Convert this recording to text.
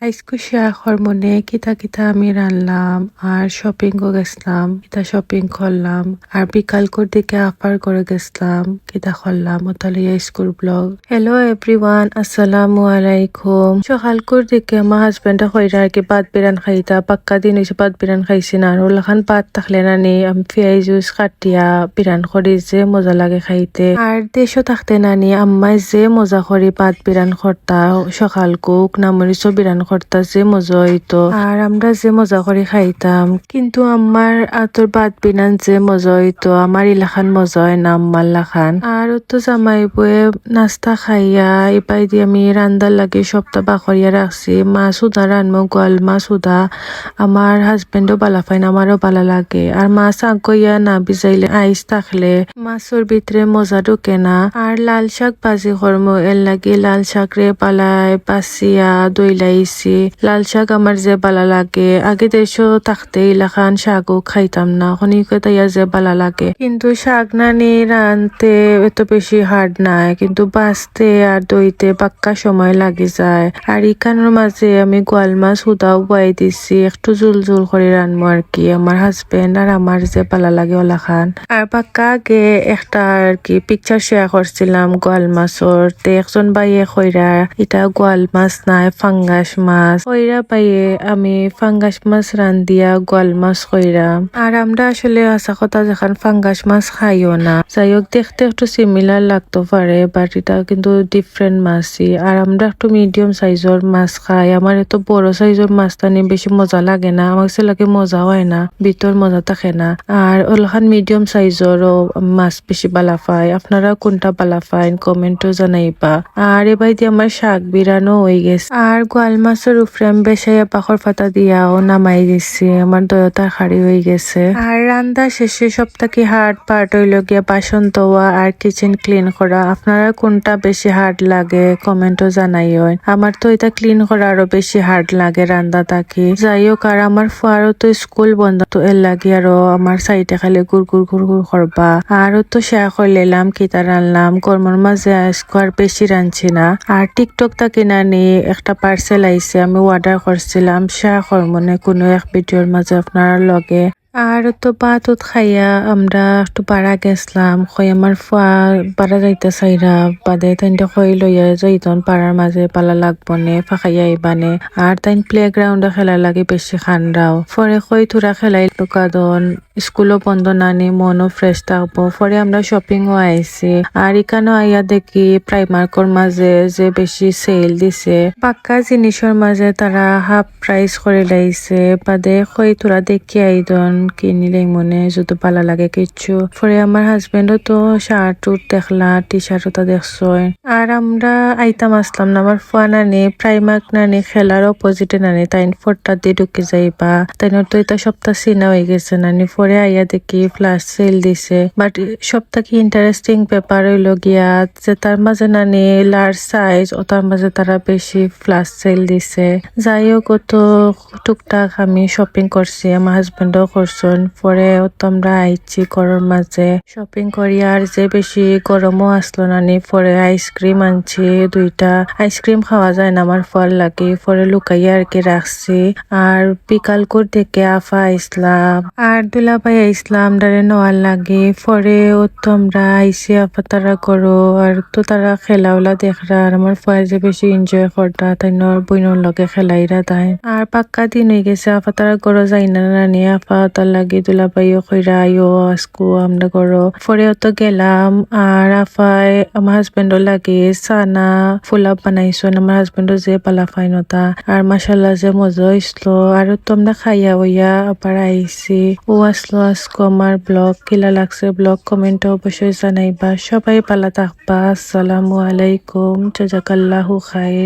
আজকে শেয়ার হরমোনে কিতা কিতা আমি রানলাম আর শপিং গেছিলাম, কিতা শপিং করলাম আর বিকাল করে দিকে আফার করে গেছিলাম, কিতা করলাম ওতালিয়া স্কুল ব্লগ। হ্যালো এভরিওয়ান, আসসালামু আলাইকুম। সকাল করে দিকে আমার হাজবেন্ডে কইরা আর কি ভাত বিরান খাইতা, পাক্কা দিন হয়েছে ভাত বিরান খাইছি না। আর ওলাখান ভাত থাকলে না নি আমি পেঁয়াজ জুস কাটিয়া বিরান করি, যে মজা লাগে খাইতে। আর দেশও থাকতে নানি আম্মাই যে মজা করি ভাত বিরান করতা, সকাল কুক না মরিচও বিরান করতা, যে মজা হইতো আর আমরা যে মজা করে খাইতাম। কিন্তু আমার আতর ভাত বিরান যে মজা হইতো আমার ইলাখান মজা হয় না আম্মার লাখান। আর তো জামাই বয়ে নাস্তা খাইয়া এপাই দিয়ে আমি রান্দার লাগে সপ্তাহ বাকরিয়া রাখছি। মাছ উদা রানমো, গোয়াল মাছ উদা। আমার হাজবেন্ডও বালা পায় না, আমারও বালা লাগে। আর মাছ আগইয়া না ভিজাইলে আইস থাকলে মাছের ভিতরে মজা ঢুকে না। আর লাল শাক ভাজি করমো, এর লাগে লাল শাক রে পালায় বাসিয়া দইলাইছি। লাল শাক আমার যে বালা লাগে, আগে দেশও থাকতে ইলাখান শাকও খাইতাম না, খনিকে তাইয়া যে বালা লাগে। কিন্তু শাক নানি রানতে এত বেশি হার্ড নাই, কিন্তু বাঁচতে আর দইতে পাক্কা সময় লাগে যায়। আর ইখানের মাঝে আমি গোয়াল মাছ উদাও বয়াই দিছি, একটু জুল জুল করে রানবো আর কি। আমার হাজবেন্ড আর আমার যে বালা লাগে ওলাখান। আর পাক্কা আগে একটা আর কি পিকচার শেয়ার করছিলাম গোয়াল মাছর, তে একজন বাইয়ে কইরা এটা গোয়াল মাছ নাই ফাঙ্গাস মাছ কইরা, বাইয়ে আমি ফাঙ্গাস মাছ রান্দিয়া গোয়াল মাছ কইরাম। আর আমরা আসলে আসা কথা যখন ফাঙ্গাস মাছ খাইও না, যাই হোক দেখতে একটু সিমিলার লাগতে পারে, বাট এটা কিন্তু ডিফারেন্ট মাছই। আর আমরা একটু মিডিয়াম সাইজের মাছ খাই, আমার এত বড় সাইজের মাছটা নিয়ে বেশি মজা লাগে না, আমার কাছে লাগে মজা হয় না, ভিতর মজা থাকে না। আর ওলাখান মিডিয়াম সাইজেরও মাছ বেশি বালা পায়। আপনারা কোনটা বালা পায় কমেন্টও জানাইবা। আর এবার দিয়ে আমার শাক বিরানো হয়ে গেছে। আর গোয়াল মাছের উপরে আমি বেসাইয়া পাখর পাতা দিয়াও নামাই দিছি, আমার দয়তা খাড়ি হয়ে গেছে। আর রান্না শেষে সপ্তাহে হার্ড পার্ট হইল গিয়া বাসন ধোয়া আর কিচেন ক্লিন করা। আপনারা কোনটা বেশি হার্ড লাগে কমেন্টও জানাইও। আমার তো এটা ক্লিন করা আরো বেশি হার্ড লাগে রান্না থাকি। যাই হোক, আর আমার ফুয়ারও তো স্কুল বন্ধ, তো এর লাগে আরো আমার সাইডে খালি গুড় গুড় গুড় গুড় করবা। আরও তো শেয়ার করলাম কিতা রানলাম, গরমের মাঝে আজকে আর বেশি রাঁধছি না। আর টিকটক থাকি নানি একটা পার্সেল আইছে, আমি অর্ডার করছিলাম, শেয়ার করমনে কোনো এক ভিডিওর মাঝে আপনার লগে। আর তো ভাত খাইয়া আমরা একটু পাড়া গেছিলাম, কই আমার ফুয়া পাড়া যাইতে চাইরা বাদে তাইন কই লইয়া যাইতন পাড়ার মাঝে পালা লাগবো নে ফাঁকাইয়া আইবানে। আর তাইন প্লে গ্রাউন্ডে খেলা লাগে বেশি খান্ডাও, পরে কই তোরা খেলাই লুকাদন, স্কুলও বন্ধ নানি মনও ফ্রেশ থাকবো। পরে আমরা শপিংও আইছি। আর এখানেও আইয়া দেখি প্রাইমার্কর মাঝে যে বেশি সেল দিছে, পাক্কা জিনিসের মাঝে তারা হাফ প্রাইস করে লাইছে। বাদে কই তোরা দেখি আইদন কিনিলেই মনে যদি ভালো লাগে কিচ্ছু। পরে আমার হাজবেন্ডও তো শার্ট উট দেখলা, টি শার্টও তা দেখছো। আর আমরা আইতাম আসলাম না, আমার ফুয়া নানি প্রাইমার্ক নানি খেলার অপোজিটে নানি তাইন ফোরটা দিয়ে ঢুকে যাইবা, তাইনের তো এটা সপ্তাহ চিনা হয়ে গেছে নানি। পরে আইয়া দেখি ফ্লাশ সেল দিছে, বাট সবথেকে ইন্টারেস্টিং ব্যাপার হইল গিয়া যে তার মাঝে নানি লার্জ সাইজ ও তার মাঝে তারা বেশি ফ্লাশ সেল দিছে। যাই হোক, তো টুকটাক আমি শপিং করছি, আমার হাজবেন্ডও করছেন। পরে তো আমরা আইছি ঘরের মাঝে শপিং করি। আর যে বেশি গরমও আসলো নানি, পরে আইসক্রিম আনছি দুইটা। আইসক্রিম খাওয়া যায় না আমার ফল লাগে, পরে লুকাইয়া আর কি রাখছি। আর বিকাল করে থেকে আফা ইসলাম আর দুলাভাই ইসলাম ডারে নেওয়ার লাগে। পরে ও তো আমরা আইসি আফা তারা করো, আর তো তারা খেলাওলা দেখরা। আর আমার ফল যে বেশি এনজয় করতা, তাই বইনের লগে খেলাইরা তাই। আর পাক্কা দিন হয়ে গেছে, আফা তারা করো যাই না নানি, আফা তার লাগে দুলাভাইও কইরা আইও আজকু আমরা করো। পরে তো গেলাম। আর আফাই আমার হাজবেন্ডও লাগে সানা ফুলাপ বানাইছো, আমার হাজবেন্ডও যে পালা ফাইন ওটা। আর মাসাল্লাহ যে মজা হইসলো। আর তো আমরা খাইয়া হইয়া আবার আইসি। ও আসলো আজকে আমার ব্লগ, কিলা লাগছে ব্লগ কমেন্টে অবশ্যই জানাইবা। সবাই পালা থাকবা। আসসালামু আলাইকুম, জাজাকাল্লাহু খাইর।